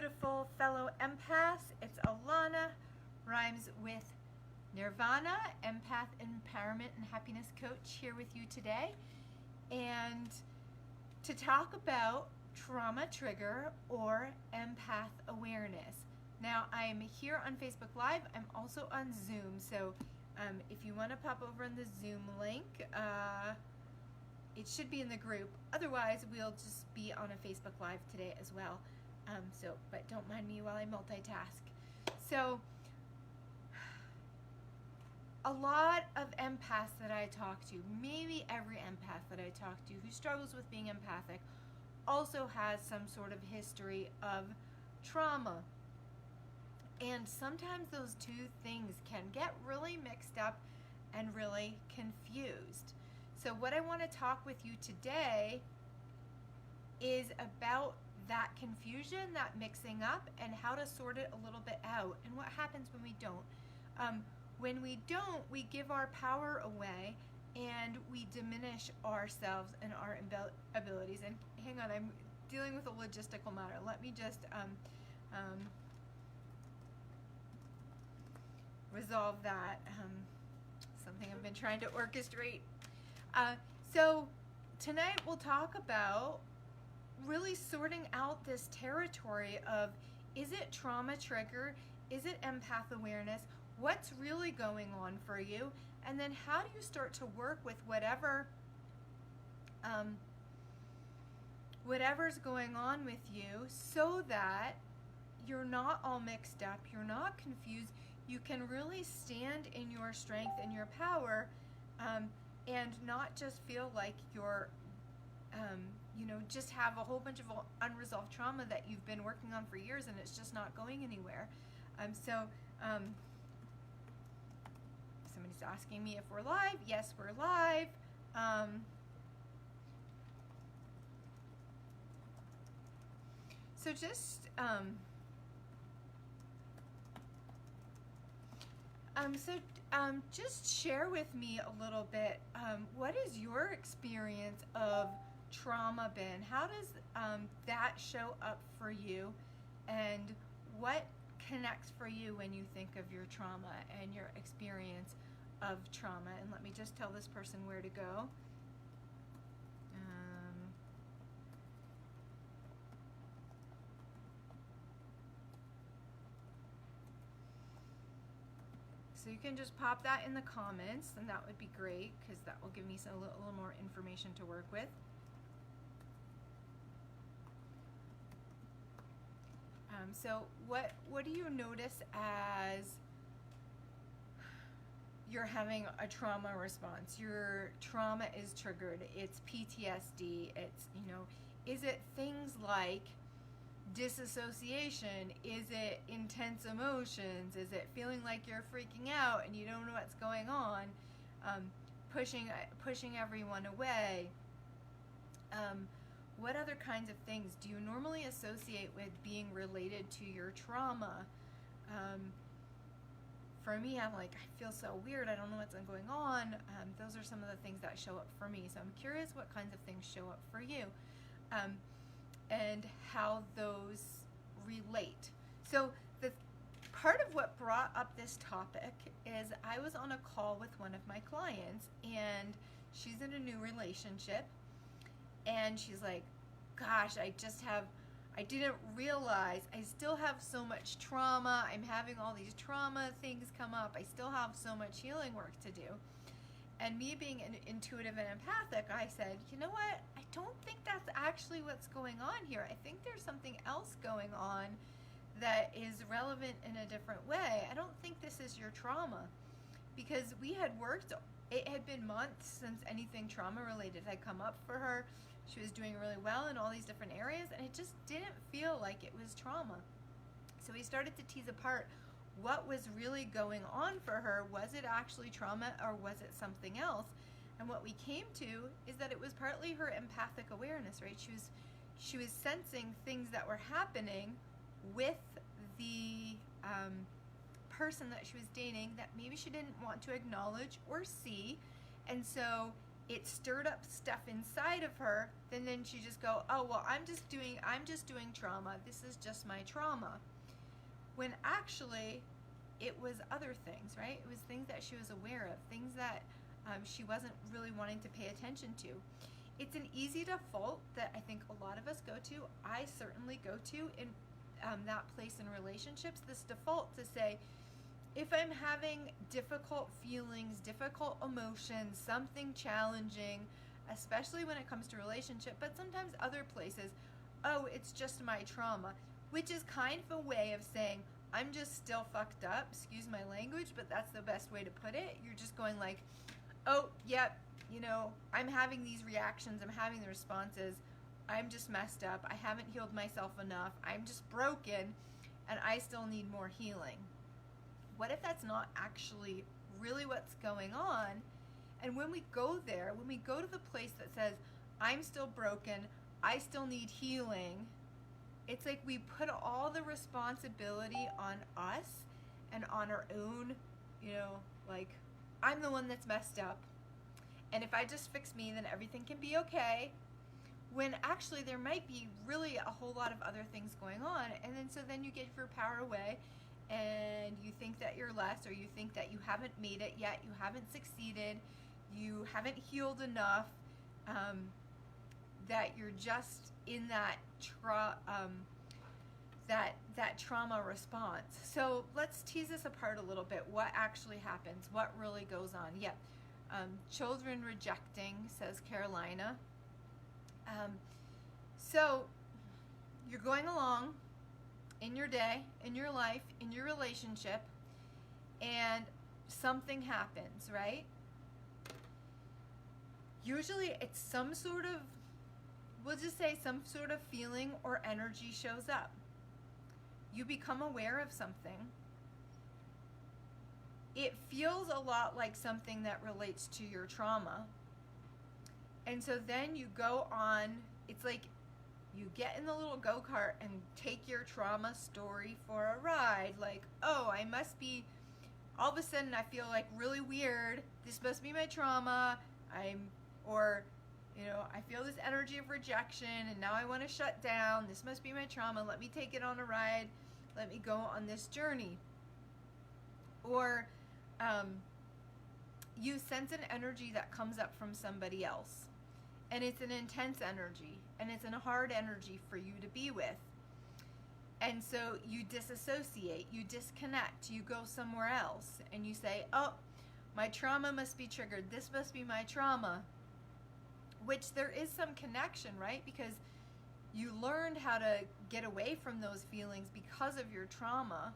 beautiful fellow empaths. It's Alana, rhymes with Nirvana, empath, empowerment, and happiness coach here with you today. And to talk about trauma trigger or empath awareness. Now, I'm here on Facebook Live. I'm also on Zoom. So if you want to pop over on the Zoom link, it should be in the group. Otherwise, we'll just be on a Facebook Live today as well. But don't mind me while I multitask. So, a lot of empaths that I talk to, maybe every empath that I talk to who struggles with being empathic, also has some sort of history of trauma. And sometimes those two things can get really mixed up and really confused. So what I want to talk with you today is about that confusion, that mixing up, and how to sort it a little bit out, and what happens when we don't. When we don't, we give our power away, and we diminish ourselves and our abilities. And hang on, I'm dealing with a logistical matter. Let me just resolve that. Something I've been trying to orchestrate. So tonight we'll talk about really sorting out this territory of, is it trauma trigger? Is it empath awareness? What's really going on for you? And then how do you start to work with whatever's going on with you, so that you're not all mixed up, you're not confused, you can really stand in your strength and your power, and not just feel like you're just have a whole bunch of unresolved trauma that you've been working on for years and it's just not going anywhere. Somebody's asking me if we're live. Yes, we're live. Just share with me a little bit. What is your experience of trauma been? How does that show up for you? And what connects for you when you think of your trauma and your experience of trauma? And let me just tell this person where to go. So you can just pop that in the comments, and that would be great, because that will give me a little more information to work with. So what do you notice as you're having a trauma response? Your trauma is triggered. It's PTSD. It's, is it things like disassociation? Is it intense emotions? Is it feeling like you're freaking out and you don't know what's going on? Pushing everyone away? What other kinds of things do you normally associate with being related to your trauma? For me, I'm like, I feel so weird. I don't know what's going on. Those are some of the things that show up for me. So I'm curious what kinds of things show up for you, and how those relate. So the part of what brought up this topic is I was on a call with one of my clients, and she's in a new relationship. And she's like, gosh, I didn't realize I still have so much trauma. I'm having all these trauma things come up. I still have so much healing work to do. And me being intuitive and empathic, I said, you know what? I don't think that's actually what's going on here. I think there's something else going on that is relevant in a different way. I don't think this is your trauma. Because we had worked, it had been months since anything trauma related had come up for her. She was doing really well in all these different areas, and it just didn't feel like it was trauma. So we started to tease apart what was really going on for her. Was it actually trauma, or was it something else? And what we came to is that it was partly her empathic awareness, right? She was sensing things that were happening with the person that she was dating that maybe she didn't want to acknowledge or see. And so it stirred up stuff inside of her, then she just go, oh, well, I'm just doing trauma. This is just my trauma. When actually it was other things, right? It was things that she was aware of, things that she wasn't really wanting to pay attention to. It's an easy default that I think a lot of us go to. I certainly go to in that place in relationships, this default to say, if I'm having difficult feelings, difficult emotions, something challenging, especially when it comes to relationship, but sometimes other places, oh, it's just my trauma, which is kind of a way of saying, I'm just still fucked up, excuse my language, but that's the best way to put it. You're just going like, oh, yep, you know, I'm having these reactions, I'm having the responses, I'm just messed up, I haven't healed myself enough, I'm just broken, and I still need more healing. What if that's not actually really what's going on? And when we go there, when we go to the place that says, I'm still broken, I still need healing, it's like we put all the responsibility on us and on our own, you know, like, I'm the one that's messed up, and if I just fix me, then everything can be okay, when actually there might be really a whole lot of other things going on. And then you give your power away, and you think that you're less, or you think that you haven't made it yet, you haven't succeeded, you haven't healed enough, that you're just in that trauma response. So let's tease this apart a little bit. What actually happens? What really goes on? Yeah. Children rejecting, says Carolina. So you're going along in your day, in your life, in your relationship, and something happens, right? Usually it's some sort of, we'll just say some sort of feeling or energy shows up. You become aware of something. It feels a lot like something that relates to your trauma. And so then you go on, it's like you get in the little go-kart and take your trauma story for a ride. Like, oh, I must be, all of a sudden I feel like really weird. This must be my trauma. I feel this energy of rejection and now I want to shut down. This must be my trauma. Let me take it on a ride. Let me go on this journey. Or you sense an energy that comes up from somebody else. And it's an intense energy. And it's a hard energy for you to be with. And so you disassociate. You disconnect. You go somewhere else. And you say, oh, my trauma must be triggered. This must be my trauma. Which there is some connection, right? Because you learned how to get away from those feelings because of your trauma.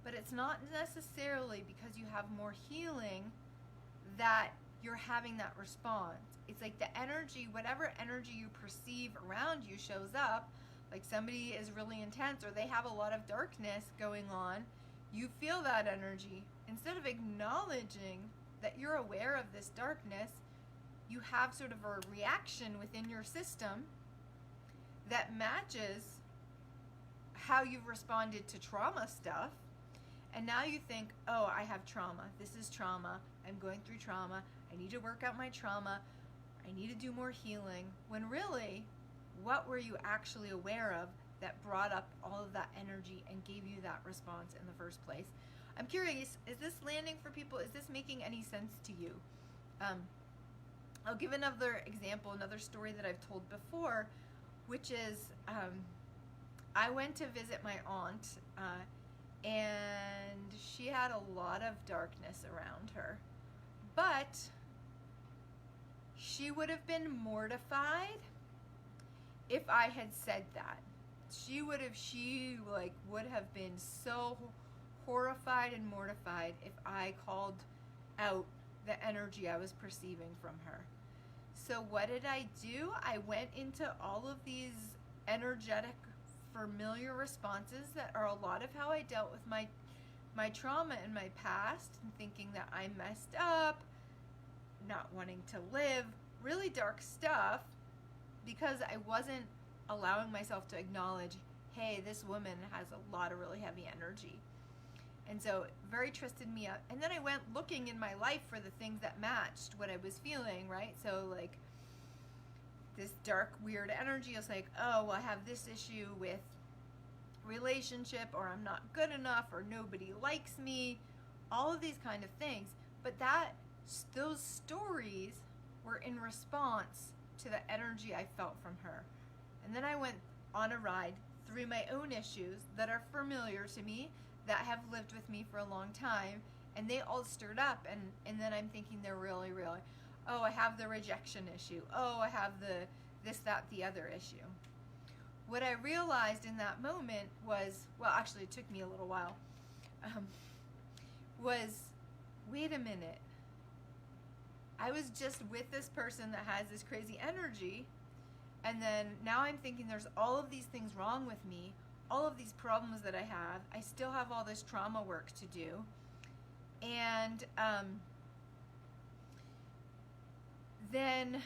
But it's not necessarily because you have more healing that you're having that response. It's like the energy, whatever energy you perceive around you shows up. Like somebody is really intense or they have a lot of darkness going on. You feel that energy. Instead of acknowledging that you're aware of this darkness, you have sort of a reaction within your system that matches how you've responded to trauma stuff. And now you think, oh, I have trauma. This is trauma. I'm going through trauma. I need to work out my trauma. I need to do more healing. When really, what were you actually aware of that brought up all of that energy and gave you that response in the first place? I'm curious, is this landing for people? Is this making any sense to you? I'll give another example, another story that I've told before, which is I went to visit my aunt, and she had a lot of darkness around her. But she would have been mortified if I had said that. She would have been so horrified and mortified if I called out the energy I was perceiving from her. So what did I do? I went into all of these energetic, familiar responses that are a lot of how I dealt with my trauma in my past, and thinking that I messed up, not wanting to live, really dark stuff, because I wasn't allowing myself to acknowledge, hey, this woman has a lot of really heavy energy. And so it very twisted me up. And then I went looking in my life for the things that matched what I was feeling, right? So like this dark, weird energy. I was like, oh, well, I have this issue with relationship, or I'm not good enough, or nobody likes me, all of these kind of things. But those stories were in response to the energy I felt from her. And then I went on a ride through my own issues that are familiar to me, that have lived with me for a long time, and they all stirred up, and then I'm thinking they're really, really, oh, I have the rejection issue, oh, I have the this, that, the other issue. What I realized in that moment was, well, actually it took me a little while, was, wait a minute, I was just with this person that has this crazy energy, and then now I'm thinking there's all of these things wrong with me, all of these problems that I have. I still have all this trauma work to do. And then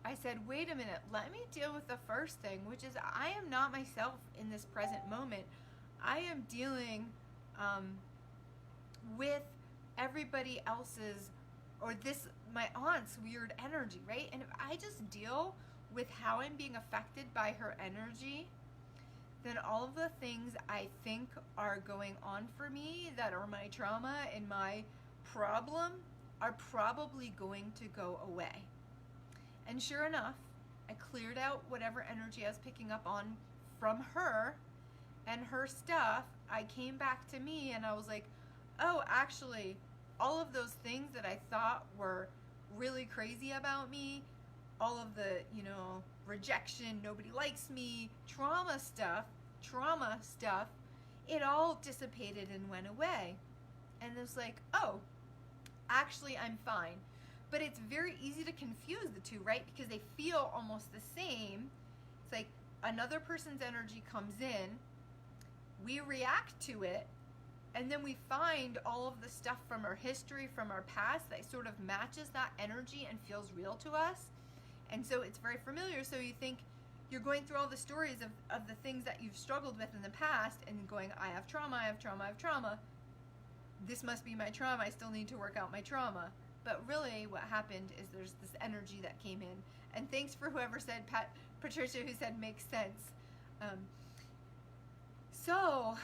I said, wait a minute, let me deal with the first thing, which is I am not myself in this present moment. I am dealing with everybody else's, or my aunt's weird energy, right? And if I just deal with how I'm being affected by her energy, then all of the things I think are going on for me that are my trauma and my problem are probably going to go away. And sure enough, I cleared out whatever energy I was picking up on from her and her stuff. I came back to me and I was like, oh, actually, all of those things that I thought were really crazy about me, all of the, rejection, nobody likes me, trauma stuff, it all dissipated and went away. And it was like, oh, actually I'm fine. But it's very easy to confuse the two, right? Because they feel almost the same. It's like another person's energy comes in, we react to it, and then we find all of the stuff from our history, from our past, that sort of matches that energy and feels real to us. And so it's very familiar. So you think you're going through all the stories of the things that you've struggled with in the past and going, I have trauma, I have trauma, I have trauma. This must be my trauma. I still need to work out my trauma. But really what happened is there's this energy that came in. And thanks for whoever said, Patricia, who said makes sense. So,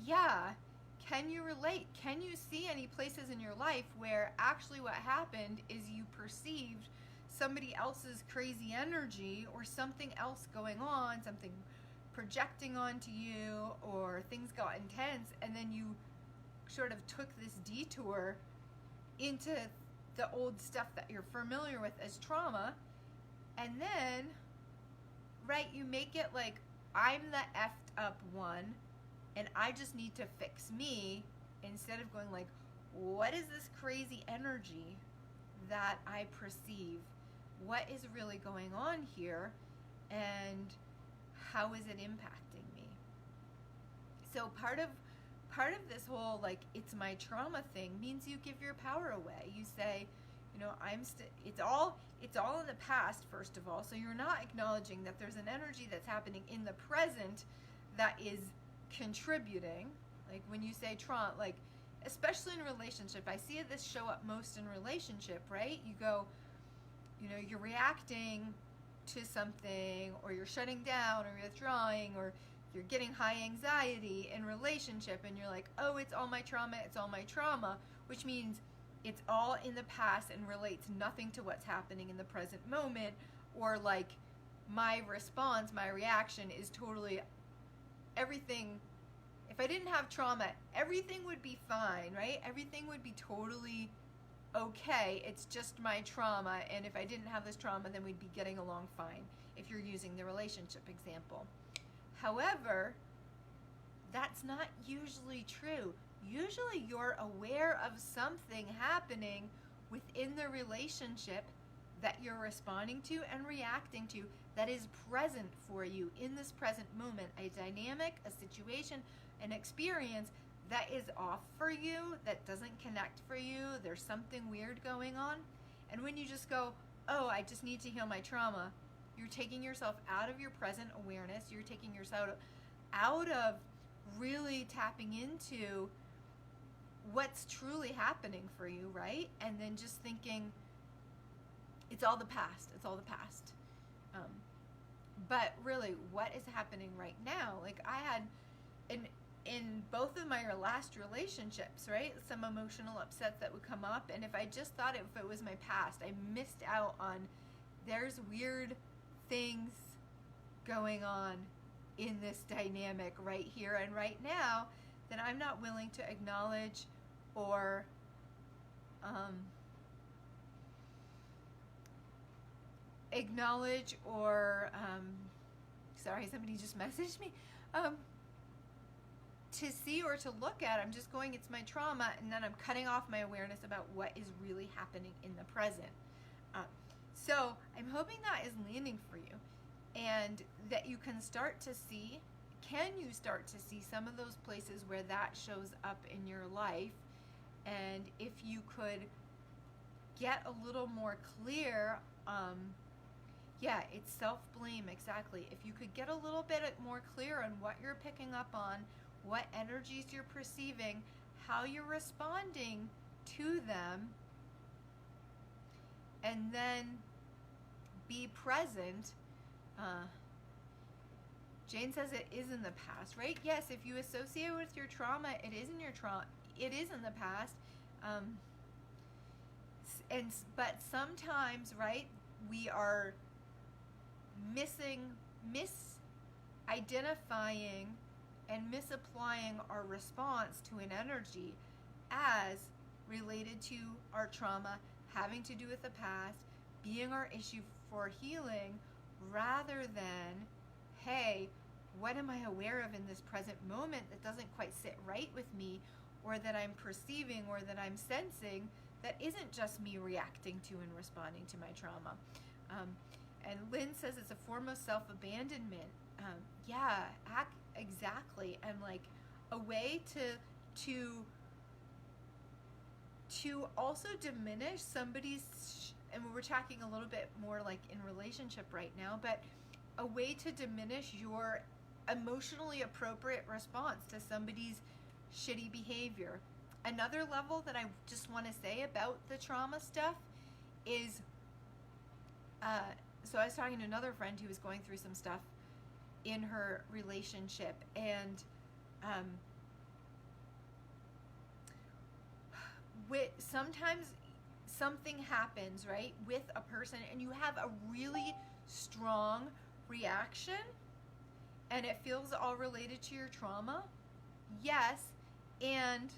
yeah. Can you relate? Can you see any places in your life where actually what happened is you perceived somebody else's crazy energy or something else going on, something projecting onto you, or things got intense, and then you sort of took this detour into the old stuff that you're familiar with as trauma, and then, right, you make it like, I'm the effed up one, and I just need to fix me, instead of going like, what is this crazy energy that I perceive? What is really going on here, and how is it impacting me? So part of this whole like it's my trauma thing means you give your power away. You say, it's all in the past, first of all. So you're not acknowledging that there's an energy that's happening in the present that is contributing. Like when you say trauma, like especially in relationship, I see this show up most in relationship, right? You go, you're reacting to something, or you're shutting down, or you're withdrawing, or you're getting high anxiety in relationship, and you're like, oh, it's all my trauma, which means it's all in the past and relates nothing to what's happening in the present moment, or like my response, my reaction is totally everything. If I didn't have trauma, everything would be fine, right? Everything would be totally okay. It's just my trauma, and if I didn't have this trauma, then we'd be getting along fine, if you're using the relationship example. However, that's not usually true. Usually you're aware of something happening within the relationship that you're responding to and reacting to that is present for you in this present moment, a dynamic, a situation, an experience that is off for you, that doesn't connect for you, there's something weird going on. And when you just go, oh, I just need to heal my trauma, you're taking yourself out of your present awareness, you're taking yourself out of really tapping into what's truly happening for you, right? And then just thinking, it's all the past. It's all the past. But really, what is happening right now? Like I had in both of my last relationships, right? Some emotional upsets that would come up, and if I just thought if it was my past, I missed out on there's weird things going on in this dynamic right here and right now that I'm not willing to acknowledge or sorry, somebody just messaged me, to see or to look at. I'm just going, it's my trauma, and then I'm cutting off my awareness about what is really happening in the present. So I'm hoping that is landing for you, and that you can start to see, some of those places where that shows up in your life, and if you could get a little more clear, it's self-blame, exactly. If you could get a little bit more clear on what you're picking up on, what energies you're perceiving, how you're responding to them, and then be present. Jane says it is in the past, right? Yes, if you associate with your trauma, it is in your trauma. It is in the past. But sometimes, right, we are misidentifying and misapplying our response to an energy as related to our trauma, having to do with the past, being our issue for healing, rather than, hey, what am I aware of in this present moment that doesn't quite sit right with me, or that I'm perceiving, or that I'm sensing, that isn't just me reacting to and responding to my trauma. And Lynn says it's a form of self-abandonment. Exactly. And like a way to also diminish somebody's, and we're talking a little bit more like in relationship right now, but a way to diminish your emotionally appropriate response to somebody's shitty behavior. Another level that I just want to say about the trauma stuff is, so I was talking to another friend who was going through some stuff in her relationship, and sometimes something happens, right, with a person, and you have a really strong reaction, and it feels all related to your trauma. Yes, and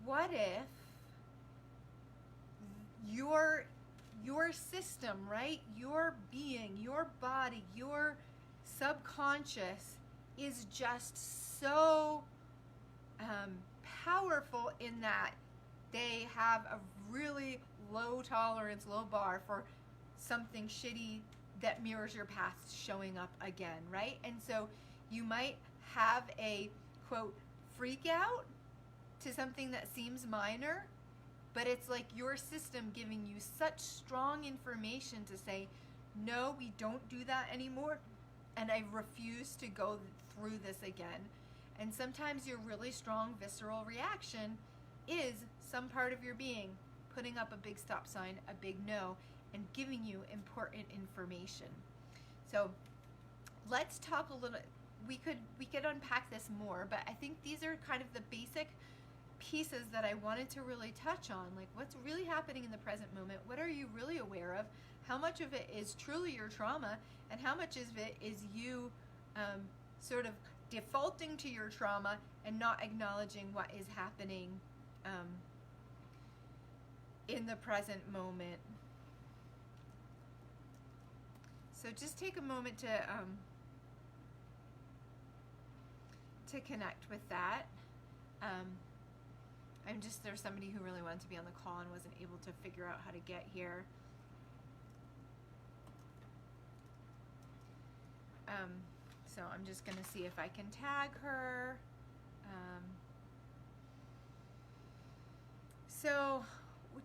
what if your system, right, your being, your body, your subconscious is just so powerful in that they have a really low tolerance, low bar for something shitty that mirrors your past showing up again, right? And so you might have a, quote, freak out to something that seems minor, but it's like your system giving you such strong information to say, no, we don't do that anymore, and I refuse to go through this again. And sometimes your really strong visceral reaction is some part of your being putting up a big stop sign, a big no, and giving you important information. So let's talk a little, we could unpack this more, but I think these are kind of the basic pieces that I wanted to really touch on. Like, what's really happening in the present moment? What are you really aware of? How much of it is truly your trauma, and how much of it is you sort of defaulting to your trauma and not acknowledging what is happening in the present moment? So just take a moment to connect with that. There's somebody who really wanted to be on the call and wasn't able to figure out how to get here. So I'm just going to see if I can tag her. So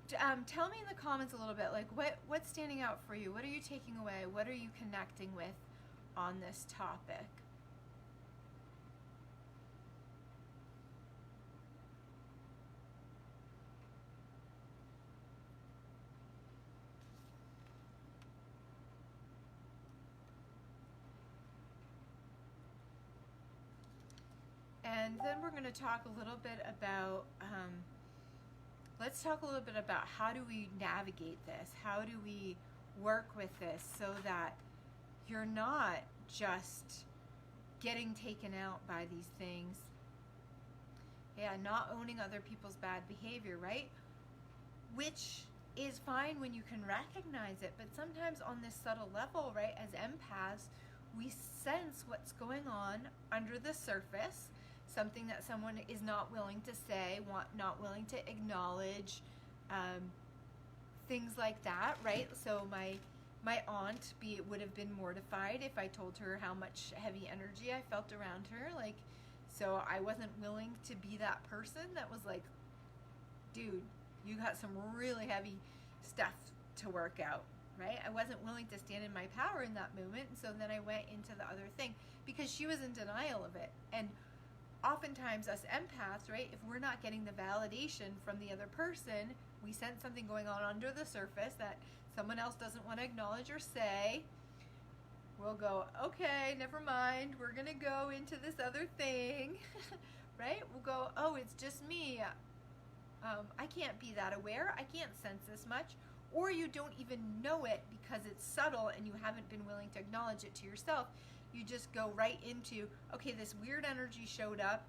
Tell me in the comments a little bit, like what's standing out for you? What are you taking away? What are you connecting with on this topic? And then we're going to talk a little bit about, let's talk a little bit about how do we navigate this? How do we work with this so that you're not just getting taken out by these things? Yeah, not owning other people's bad behavior, right? Which is fine when you can recognize it, but sometimes on this subtle level, right, as empaths, we sense what's going on under the surface, something that someone is not willing to say, not willing to acknowledge, things like that, right? So my aunt would have been mortified if I told her how much heavy energy I felt around her, like, so I wasn't willing to be that person that was like, dude, you got some really heavy stuff to work out, right? I wasn't willing to stand in my power in that moment, and so then I went into the other thing because she was in denial of it. And oftentimes us empaths, right, if we're not getting the validation from the other person, we sense something going on under the surface that someone else doesn't want to acknowledge or say, we'll go, okay, never mind, we're gonna go into this other thing, right? We'll go, oh, it's just me. I can't be that aware. I can't sense this much. Or you don't even know it because it's subtle and you haven't been willing to acknowledge it to yourself. You just go right into, okay, this weird energy showed up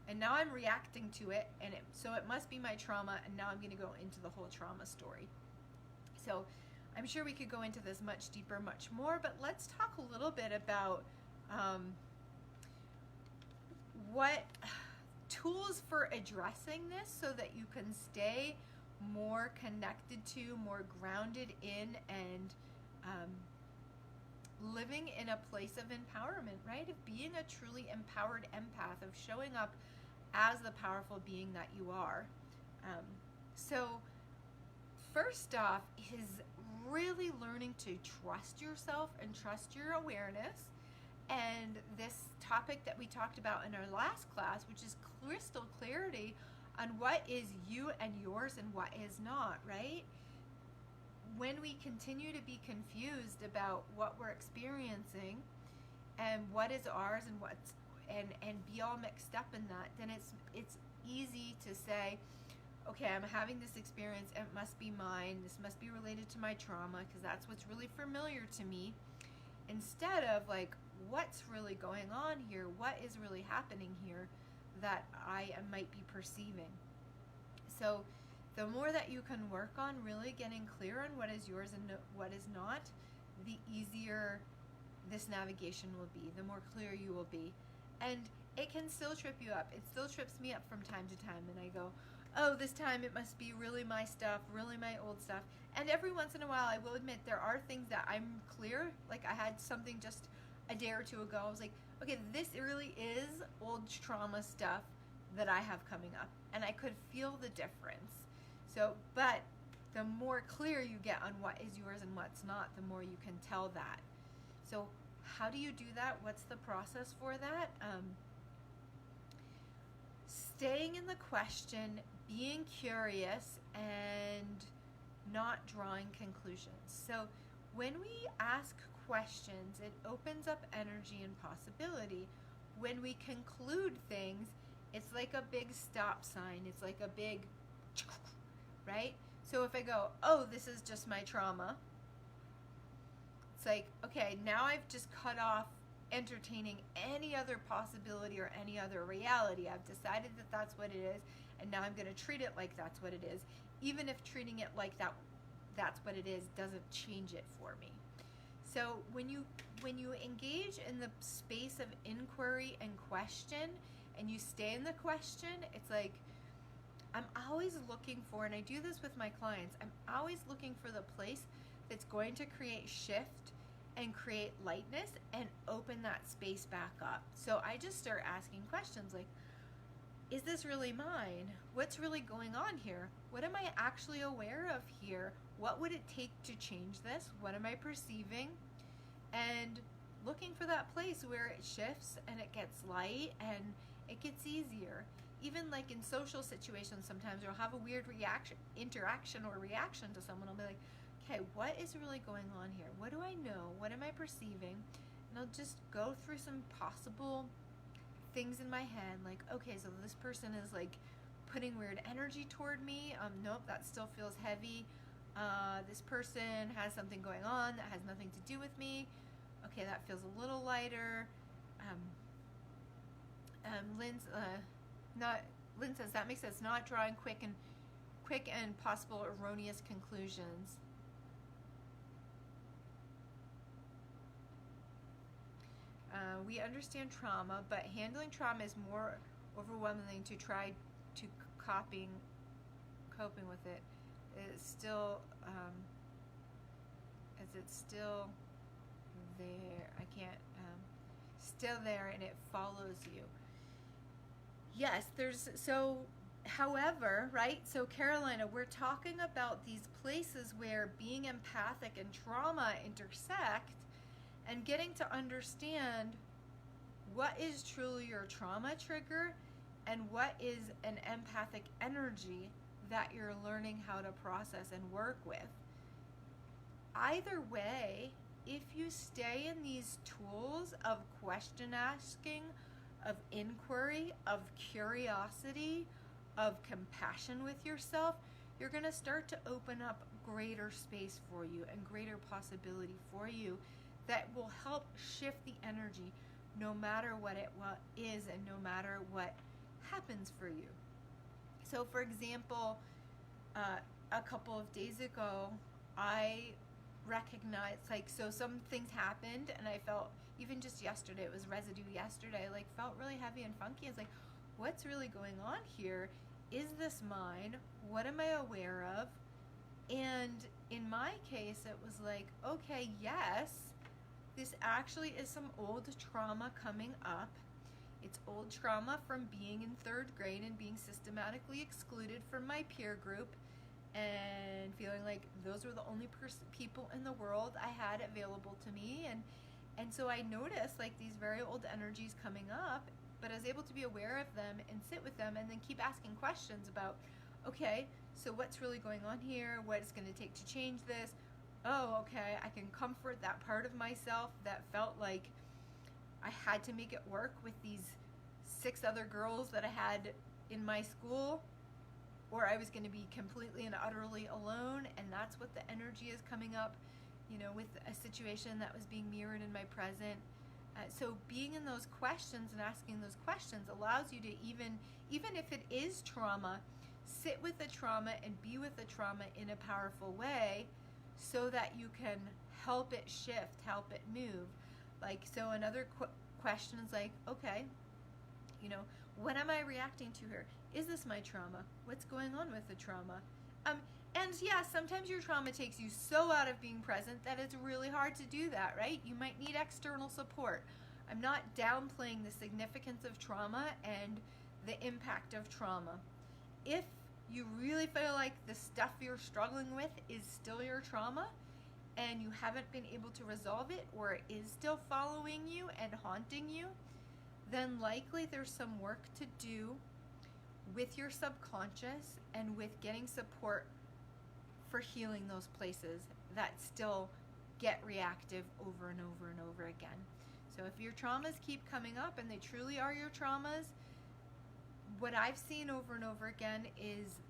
and now I'm reacting to it, and so it must be my trauma, and now I'm going to go into the whole trauma story. So I'm sure we could go into this much deeper, much more, but let's talk a little bit about what tools for addressing this so that you can stay more connected to, more grounded in, and living in a place of empowerment, right? Of being a truly empowered empath, of showing up as the powerful being that you are. So first off is really learning to trust yourself and trust your awareness. And this topic that we talked about in our last class, which is crystal clarity on what is you and yours and what is not, right? When we continue to be confused about what we're experiencing and what is ours and what's and be all mixed up in that, then it's easy to say, okay, I'm having this experience, it must be mine, this must be related to my trauma because that's what's really familiar to me, instead of like, what's really going on here? What is really happening here that I might be perceiving? So the more that you can work on really getting clear on what is yours and what is not, the easier this navigation will be, the more clear you will be. And it can still trip you up. It still trips me up from time to time, and I go, oh, this time it must be really my stuff, really my old stuff. And every once in a while, I will admit there are things that I'm clear, like I had something just a day or two ago, I was like, okay, this really is old trauma stuff that I have coming up, and I could feel the difference. So, but the more clear you get on what is yours and what's not, the more you can tell that. So how do you do that? What's the process for that? Staying in the question, being curious, and not drawing conclusions. So when we ask questions, it opens up energy and possibility. When we conclude things, it's like a big stop sign. It's like a big, right? So if I go, oh, this is just my trauma, it's like, okay, now I've just cut off entertaining any other possibility or any other reality. I've decided that that's what it is, and now I'm going to treat it like that's what it is, even if treating it like that's what it is doesn't change it for me. So when you engage in the space of inquiry and question, and you stay in the question, it's like, I'm always looking for, and I do this with my clients, I'm always looking for the place that's going to create shift and create lightness and open that space back up. So I just start asking questions like, is this really mine? What's really going on here? What am I actually aware of here? What would it take to change this? What am I perceiving? And looking for that place where it shifts and it gets light and it gets easier. Even like in social situations, sometimes you'll have a weird interaction or reaction to someone. I'll be like, okay, what is really going on here? What do I know? What am I perceiving? And I'll just go through some possible things in my head, like, okay, so this person is like putting weird energy toward me. Nope, that still feels heavy. This person has something going on that has nothing to do with me. Okay, that feels a little lighter. Lynn says that makes sense. Not drawing quick and possible erroneous conclusions. We understand trauma, but handling trauma is more overwhelming to try to coping with it. Is it still there? I can't. Still there, and it follows you. Yes, however, right? So Carolina, we're talking about these places where being empathic and trauma intersect, and getting to understand what is truly your trauma trigger and what is an empathic energy that you're learning how to process and work with. Either way, if you stay in these tools of question asking, of inquiry, of curiosity, of compassion with yourself, you're going to start to open up greater space for you and greater possibility for you that will help shift the energy no matter what it is and no matter what happens for you. So for example, a couple of days ago, I recognized, so some things happened and I felt, even just yesterday, it was residue yesterday, felt really heavy and funky. I was like, what's really going on here? Is this mine? What am I aware of? And in my case, it was like, okay, yes, this actually is some old trauma coming up. It's old trauma from being in 3rd grade and being systematically excluded from my peer group and feeling like those were the only people in the world I had available to me. And so I noticed these very old energies coming up, but I was able to be aware of them and sit with them and then keep asking questions about, okay, so what's really going on here? What is going to take to change this? Oh, okay, I can comfort that part of myself that felt like I had to make it work with these 6 other girls that I had in my school, or I was going to be completely and utterly alone, and that's what the energy is coming up, with a situation that was being mirrored in my present. So being in those questions and asking those questions allows you to, even if it is trauma, sit with the trauma and be with the trauma in a powerful way so that you can help it shift, help it move. So another question is okay, what am I reacting to here? Is this my trauma? What's going on with the trauma? And yeah, sometimes your trauma takes you so out of being present that it's really hard to do that, right? You might need external support. I'm not downplaying the significance of trauma and the impact of trauma. If you really feel like the stuff you're struggling with is still your trauma and you haven't been able to resolve it, or it is still following you and haunting you, then likely there's some work to do with your subconscious and with getting support for healing those places that still get reactive over and over and over again. So if your traumas keep coming up and they truly are your traumas, what I've seen over and over again is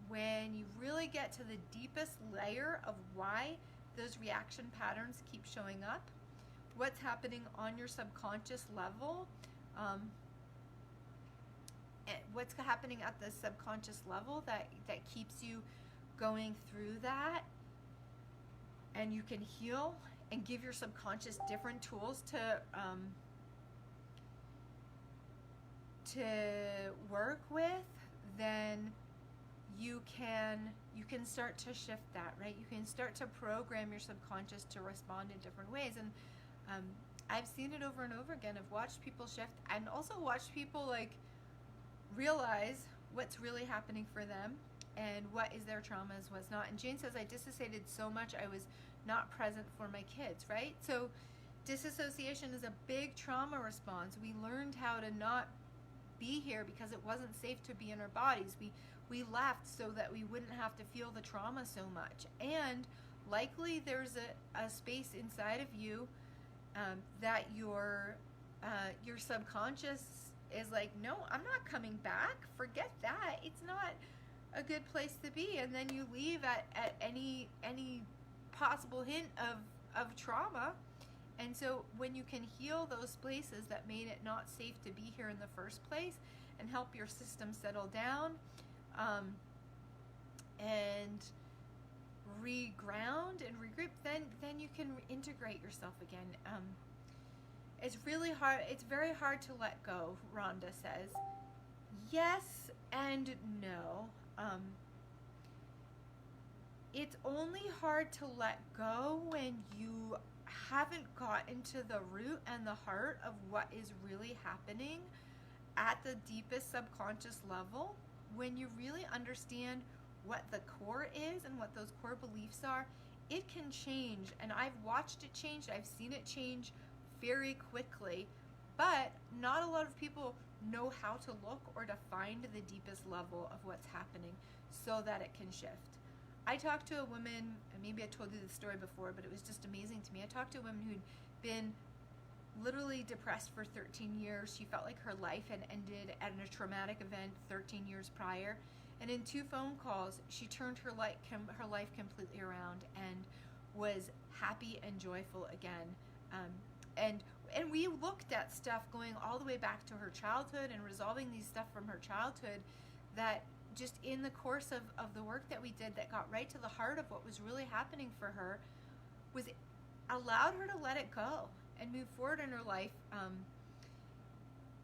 when you really get to the deepest layer of why those reaction patterns keep showing up, what's happening on your subconscious level, what's happening at the subconscious level that keeps you going through that, and you can heal and give your subconscious different tools to work with, then you can start to shift that, right? You can start to program your subconscious to respond in different ways. And I've seen it over and over again. I've watched people shift and also watched people realize what's really happening for them and what is their traumas, what's not. And Jane says, I disassociated so much I was not present for my kids, right? So disassociation is a big trauma response. We learned how to not be here because it wasn't safe to be in our bodies. We left so that we wouldn't have to feel the trauma so much. And likely there's a space inside of you that your subconscious is like, no, I'm not coming back. Forget that. It's not a good place to be. And then you leave at any possible hint of trauma. And so when you can heal those places that made it not safe to be here in the first place and help your system settle down, and reground and regroup, then you can integrate yourself again. It's really hard. It's very hard to let go, Rhonda says. Yes and no. It's only hard to let go when you haven't gotten to the root and the heart of what is really happening at the deepest subconscious level. When you really understand what the core is and what those core beliefs are, it can change. And I've watched it change. I've seen it change very quickly. But not a lot of people know how to look or to find the deepest level of what's happening so that it can shift. I talked to a woman, and maybe I told you this story before, but it was just amazing to me. I talked to a woman who'd been literally depressed for 13 years. She felt like her life had ended at a traumatic event 13 years prior. And in 2 phone calls, she turned her life completely around and was happy and joyful again. And we looked at stuff going all the way back to her childhood and resolving these stuff from her childhood that just in the course of the work that we did that got right to the heart of what was really happening for her was allowed her to let it go and move forward in her life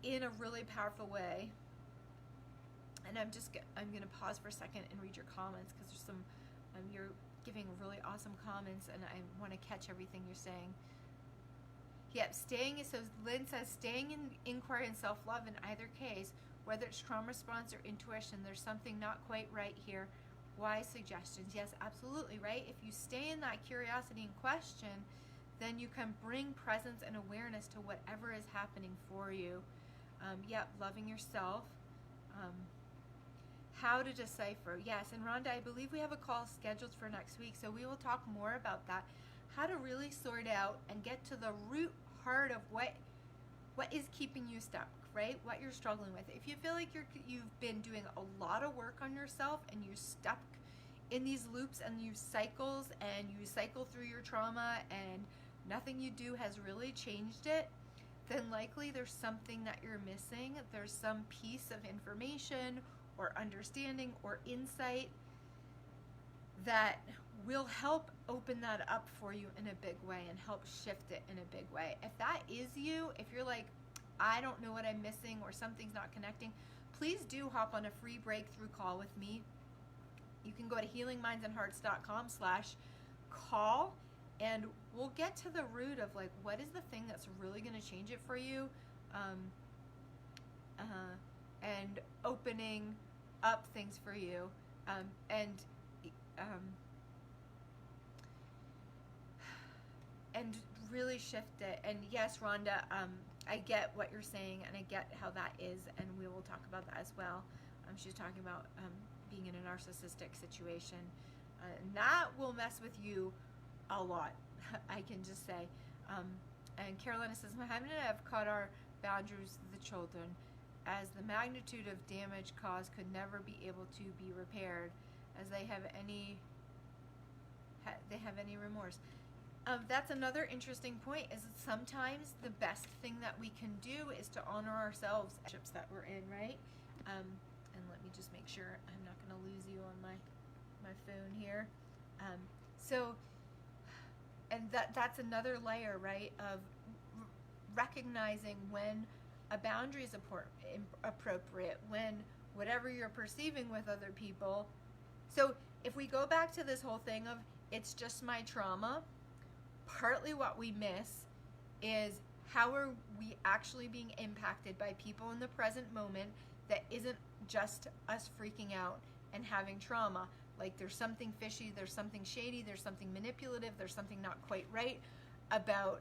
in a really powerful way. And I'm going to pause for a second and read your comments because there's some, you're giving really awesome comments and I want to catch everything you're saying. Yep, so Lynn says, staying in inquiry and self-love in either case, whether it's trauma response or intuition, there's something not quite right here. Wise suggestions. Yes, absolutely, right? If you stay in that curiosity and question, then you can bring presence and awareness to whatever is happening for you. Yep, loving yourself. How to decipher. Yes, and Rhonda, I believe we have a call scheduled for next week, so we will talk more about that. How to really sort out and get to the root heart of what is keeping you stuck, right? What you're struggling with. If you feel like you've been doing a lot of work on yourself and you're stuck in these loops and you cycle through your trauma and nothing you do has really changed it, then likely there's something that you're missing. There's some piece of information or understanding or insight that will help open that up for you in a big way and help shift it in a big way. If that is you, if you're like, I don't know what I'm missing or something's not connecting, please do hop on a free breakthrough call with me. You can go to healingmindsandhearts.com/call and we'll get to the root of like, what is the thing that's really going to change it for you, and opening up things for you, and really shift it. And yes, Rhonda, I get what you're saying and I get how that is, and we will talk about that as well. She's talking about being in a narcissistic situation, and that will mess with you a lot. I can just say. And Carolina says, my husband and I have cut our boundaries with the children, as the magnitude of damage caused could never be able to be repaired, as they have any remorse. That's another interesting point, is that sometimes the best thing that we can do is to honor ourselves that we're in, right? And let me just make sure I'm not going to lose you on my phone here. And that's another layer, right, of recognizing when a boundary is appropriate, when whatever you're perceiving with other people. So if we go back to this whole thing of it's just my trauma, partly what we miss is how are we actually being impacted by people in the present moment that isn't just us freaking out and having trauma. Like there's something fishy, there's something shady, there's something manipulative, there's something not quite right about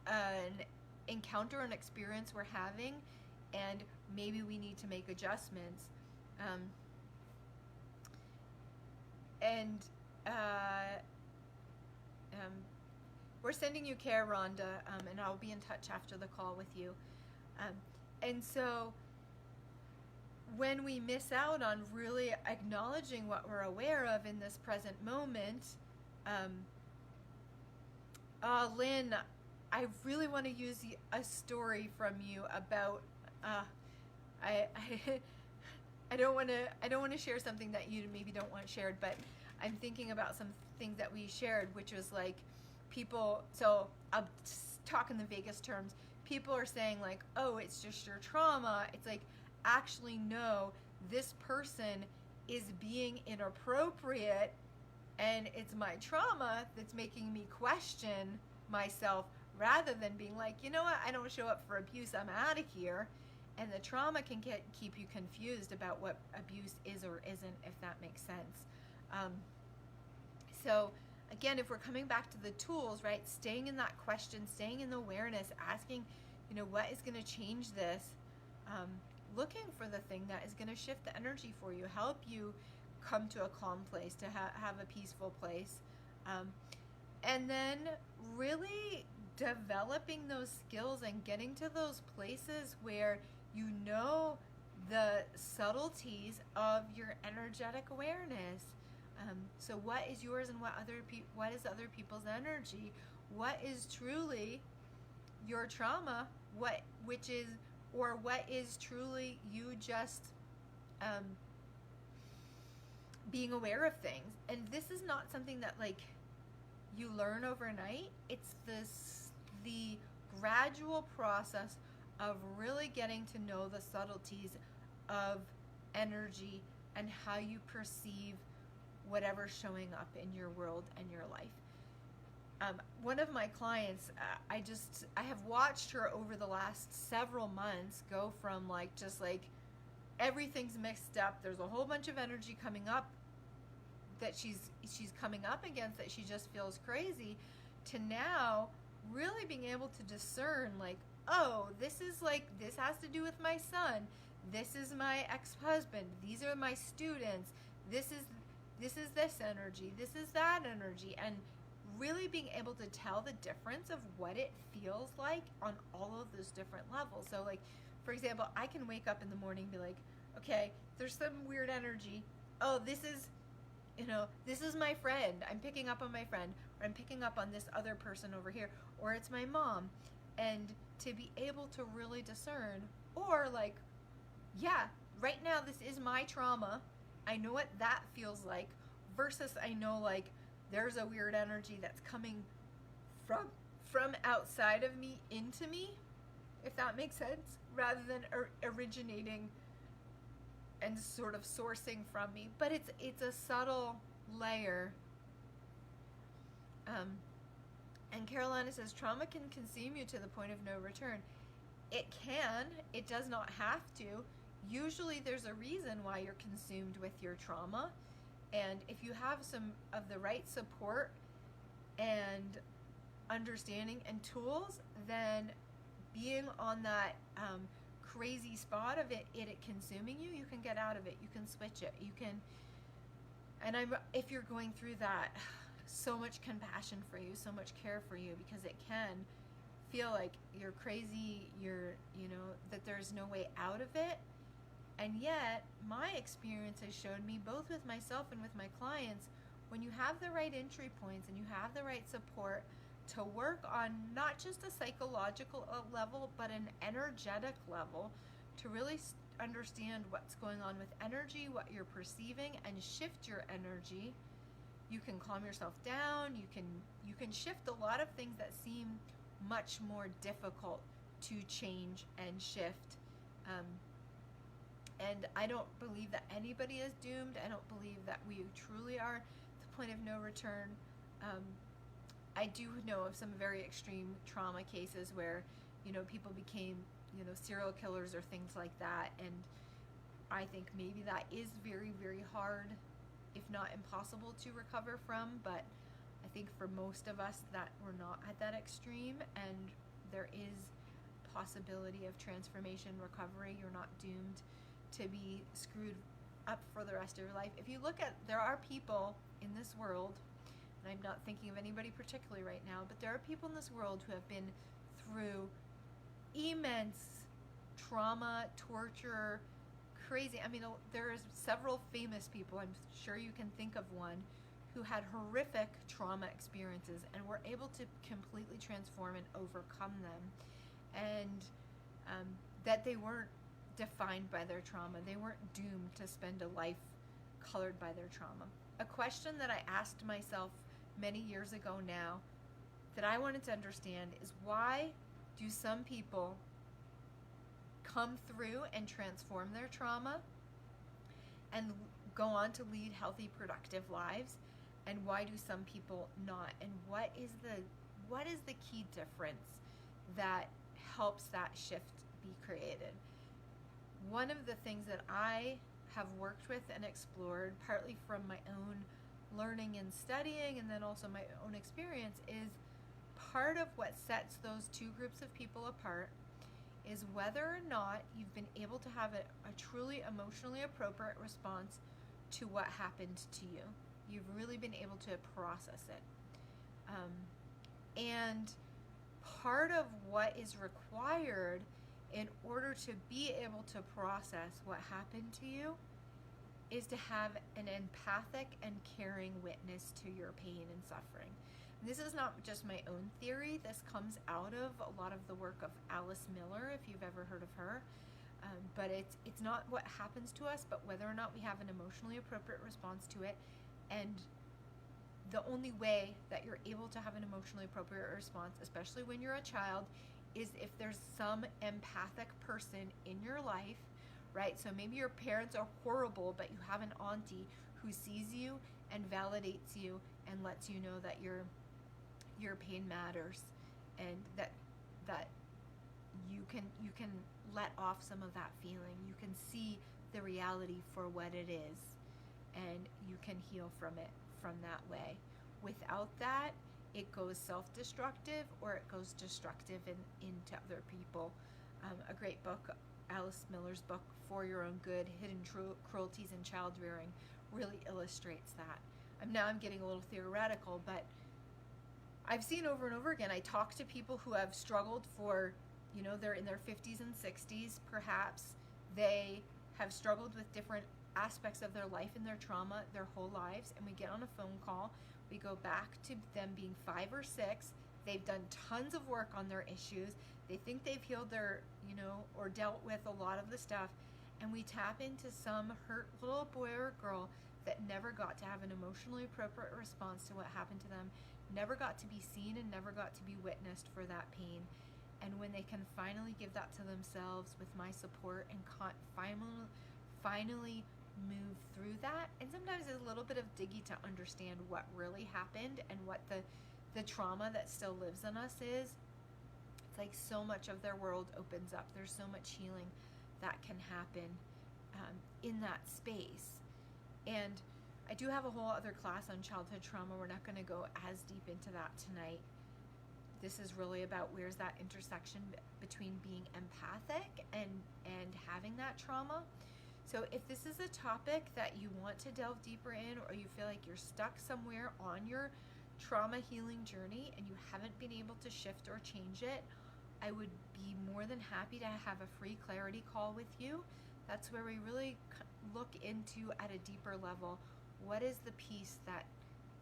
an encounter, an experience we're having, and maybe we need to make adjustments. We're sending you care, Rhonda, and I'll be in touch after the call with you. And so when we miss out on really acknowledging what we're aware of in this present moment, Lynn, I really want to use a story from you about I don't want to share something that you maybe don't want shared, but I'm thinking about some things that we shared, which was like people. So I'll talk in the vaguest terms. People are saying like, "Oh, it's just your trauma." It's like, actually, no. This person is being inappropriate, and it's my trauma that's making me question myself, rather than being like, you know what, I don't show up for abuse, I'm out of here. And the trauma can keep you confused about what abuse is or isn't, if that makes sense. So again, if we're coming back to the tools, right, staying in that question, staying in the awareness, asking, you know, what is going to change this, looking for the thing that is going to shift the energy for you, help you come to a calm place, to have a peaceful place. And then really developing those skills and getting to those places where you know the subtleties of your energetic awareness. So what is yours and what is other people's energy? What is truly your trauma? What is truly you just being aware of things? And this is not something that like you learn overnight. It's the gradual process of really getting to know the subtleties of energy and how you perceive whatever's showing up in your world and your life. One of my clients, I have watched her over the last several months go from just everything's mixed up. There's a whole bunch of energy coming up that she's coming up against that she just feels crazy, to now really being able to discern oh, this has to do with my son, this is my ex-husband, these are my students, this is this energy, this is that energy, and really being able to tell the difference of what it feels like on all of those different levels. So for example, I can wake up in the morning and be like, okay, there's some weird energy. Oh, this is my friend. I'm picking up on my friend, or I'm picking up on this other person over here, or it's my mom. And to be able to really discern, or yeah, right now this is my trauma. I know what that feels like, versus I know there's a weird energy that's coming from outside of me into me, if that makes sense, rather than originating and sort of sourcing from me. But it's a subtle layer. And Carolina says, trauma can consume you to the point of no return. It can. It does not have to. Usually there's a reason why you're consumed with your trauma. And if you have some of the right support and understanding and tools, then being on that crazy spot of it consuming you, you can get out of it. You can switch it. You can, and if you're going through that, so much compassion for you, so much care for you, because it can feel like you're crazy, that there's no way out of it. And yet, my experience has shown me, both with myself and with my clients, when you have the right entry points and you have the right support to work on not just a psychological level, but an energetic level, to really understand what's going on with energy, what you're perceiving, and shift your energy, you can calm yourself down. You can shift a lot of things that seem much more difficult to change and shift. And I don't believe that anybody is doomed. I don't believe that we truly are at the point of no return. I do know of some very extreme trauma cases where, people became, serial killers or things like that. And I think maybe that is very, very hard, if not impossible, to recover from. But I think for most of us that we're not at that extreme, and there is possibility of transformation, recovery. You're not doomed to be screwed up for the rest of your life. If you look at, there are people in this world, and I'm not thinking of anybody particularly right now, but there are people in this world who have been through immense trauma, torture, crazy. I mean, there's several famous people, I'm sure you can think of one, who had horrific trauma experiences and were able to completely transform and overcome them. And that they weren't defined by their trauma. They weren't doomed to spend a life colored by their trauma. A question that I asked myself many years ago now that I wanted to understand is, why do some people come through and transform their trauma and go on to lead healthy, productive lives, and why do some people not? And what is the key difference that helps that shift be created? One of the things that I have worked with and explored, partly from my own learning and studying, and then also my own experience, is part of what sets those two groups of people apart is whether or not you've been able to have a truly emotionally appropriate response to what happened to you. You've really been able to process it. And part of what is required in order to be able to process what happened to you is to have an empathic and caring witness to your pain and suffering. And this is not just my own theory. This comes out of a lot of the work of Alice Miller, if you've ever heard of her. But it's not what happens to us, but whether or not we have an emotionally appropriate response to it. And the only way that you're able to have an emotionally appropriate response, especially when you're a child, is if there's some empathic person in your life, right? So maybe your parents are horrible, but you have an auntie who sees you and validates you and lets you know that your pain matters, and that you can let off some of that feeling. You can see the reality for what it is, and you can heal from it from that way. Without that, it goes self-destructive, or it goes destructive into other people. A great book, Alice Miller's book, For Your Own Good, Hidden Cruelties in Child Rearing, really illustrates that. Now I'm getting a little theoretical, but I've seen over and over again, I talk to people who have struggled for, they're in their 50s and 60s, perhaps. They have struggled with different aspects of their life and their trauma their whole lives, and we get on a phone call. We go back to them being 5 or 6. They've done tons of work on their issues. They think they've healed their, or dealt with a lot of the stuff, and we tap into some hurt little boy or girl that never got to have an emotionally appropriate response to what happened to them, never got to be seen and never got to be witnessed for that pain. And when they can finally give that to themselves with my support and finally move through that, and sometimes it's a little bit of diggy to understand what really happened and what the trauma that still lives in us is, it's like so much of their world opens up. There's so much healing that can happen in that space. And I do have a whole other class on childhood trauma. We're not going to go as deep into that tonight. This is really about where's that intersection between being empathic and having that trauma. So if this is a topic that you want to delve deeper in, or you feel like you're stuck somewhere on your trauma healing journey and you haven't been able to shift or change it, I would be more than happy to have a free clarity call with you. That's where we really look into, at a deeper level, what is the piece that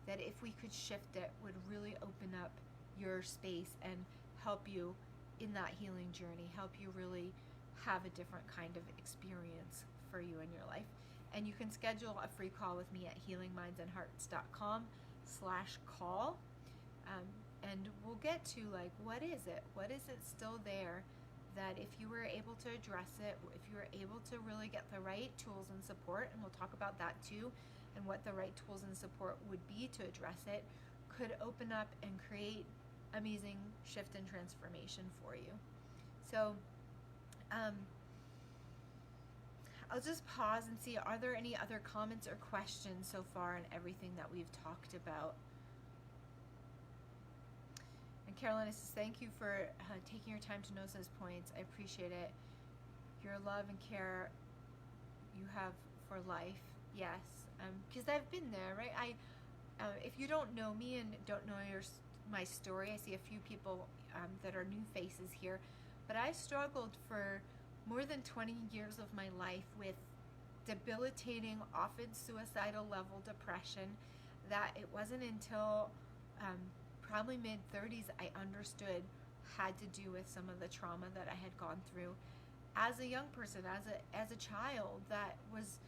if we could shift it would really open up your space and help you in that healing journey, help you really have a different kind of experience for you in your life. And you can schedule a free call with me at healingmindsandhearts.com/call. And we'll get to what is it still there, that if you were able to address it, if you were able to really get the right tools and support, and we'll talk about that too, and what the right tools and support would be to address it, could open up and create amazing shift and transformation for you. So Um, I'll just pause and see, are there any other comments or questions so far on everything that we've talked about? And Carolina says, thank you for taking your time to notice those points. I appreciate it. Your love and care you have for life. Yes, because I've been there, right? If you don't know me and don't know my story, I see a few people that are new faces here, but I struggled for more than 20 years of my life with debilitating, often suicidal level depression, that it wasn't until probably mid-30s I understood had to do with some of the trauma that I had gone through as a young person, as a child. That was,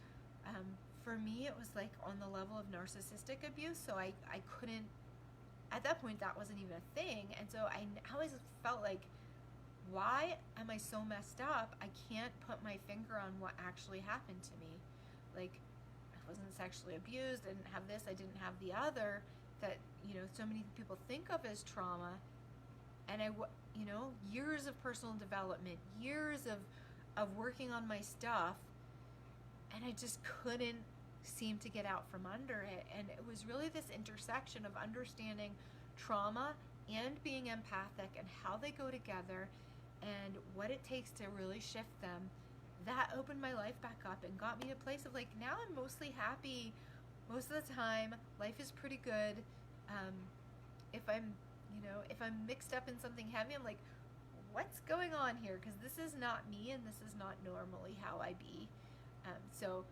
for me, it was like on the level of narcissistic abuse. So I couldn't, at that point, that wasn't even a thing. And so I always felt like, why am I so messed up? I can't put my finger on what actually happened to me. Like, I wasn't sexually abused, I didn't have this, I didn't have the other, that, so many people think of as trauma. And years of personal development, years of working on my stuff, and I just couldn't seem to get out from under it. And it was really this intersection of understanding trauma and being empathic and how they go together and what it takes to really shift them, that opened my life back up and got me to a place of like, now I'm mostly happy most of the time. Life is pretty good. If I'm mixed up in something heavy, I'm like, what's going on here? Because this is not me, and this is not normally how I be. So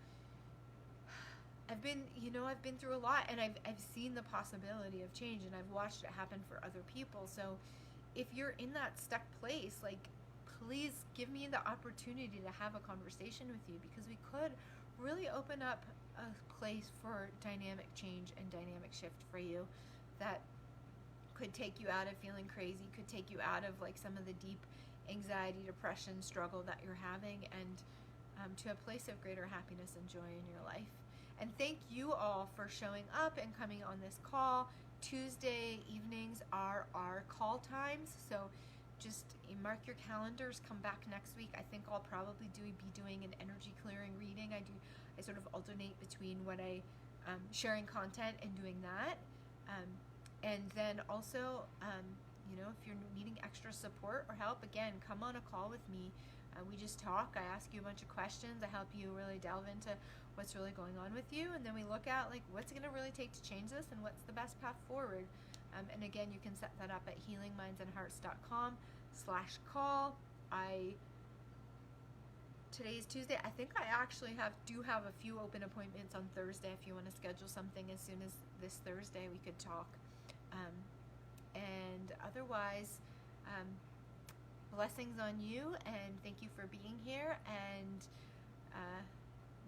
I've been through a lot, and I've seen the possibility of change, and I've watched it happen for other people. So if you're in that stuck place, like, please give me the opportunity to have a conversation with you, because we could really open up a place for dynamic change and dynamic shift for you that could take you out of feeling crazy, could take you out of like some of the deep anxiety, depression, struggle that you're having, and to a place of greater happiness and joy in your life. And thank you all for showing up and coming on this call. Tuesday evenings are our call times, so just mark your calendars. Come back next week. I think I'll probably be doing an energy clearing reading. I sort of alternate between what I sharing content and doing that. And then also, if you're needing extra support or help, again, come on a call with me. We just talk. I ask you a bunch of questions. I help you really delve into what's really going on with you. And then we look at like what's going to really take to change this and what's the best path forward. And again, you can set that up at healingmindsandhearts.com/call. Today is Tuesday. I think I actually do have a few open appointments on Thursday. If you want to schedule something as soon as this Thursday, we could talk. And otherwise, blessings on you, and thank you for being here, and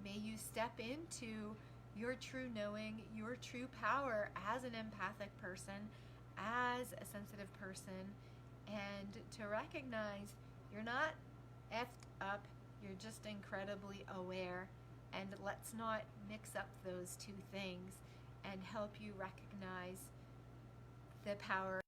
may you step into your true knowing, your true power as an empathic person, as a sensitive person, and to recognize you're not effed up, you're just incredibly aware. And let's not mix up those two things, and help you recognize the power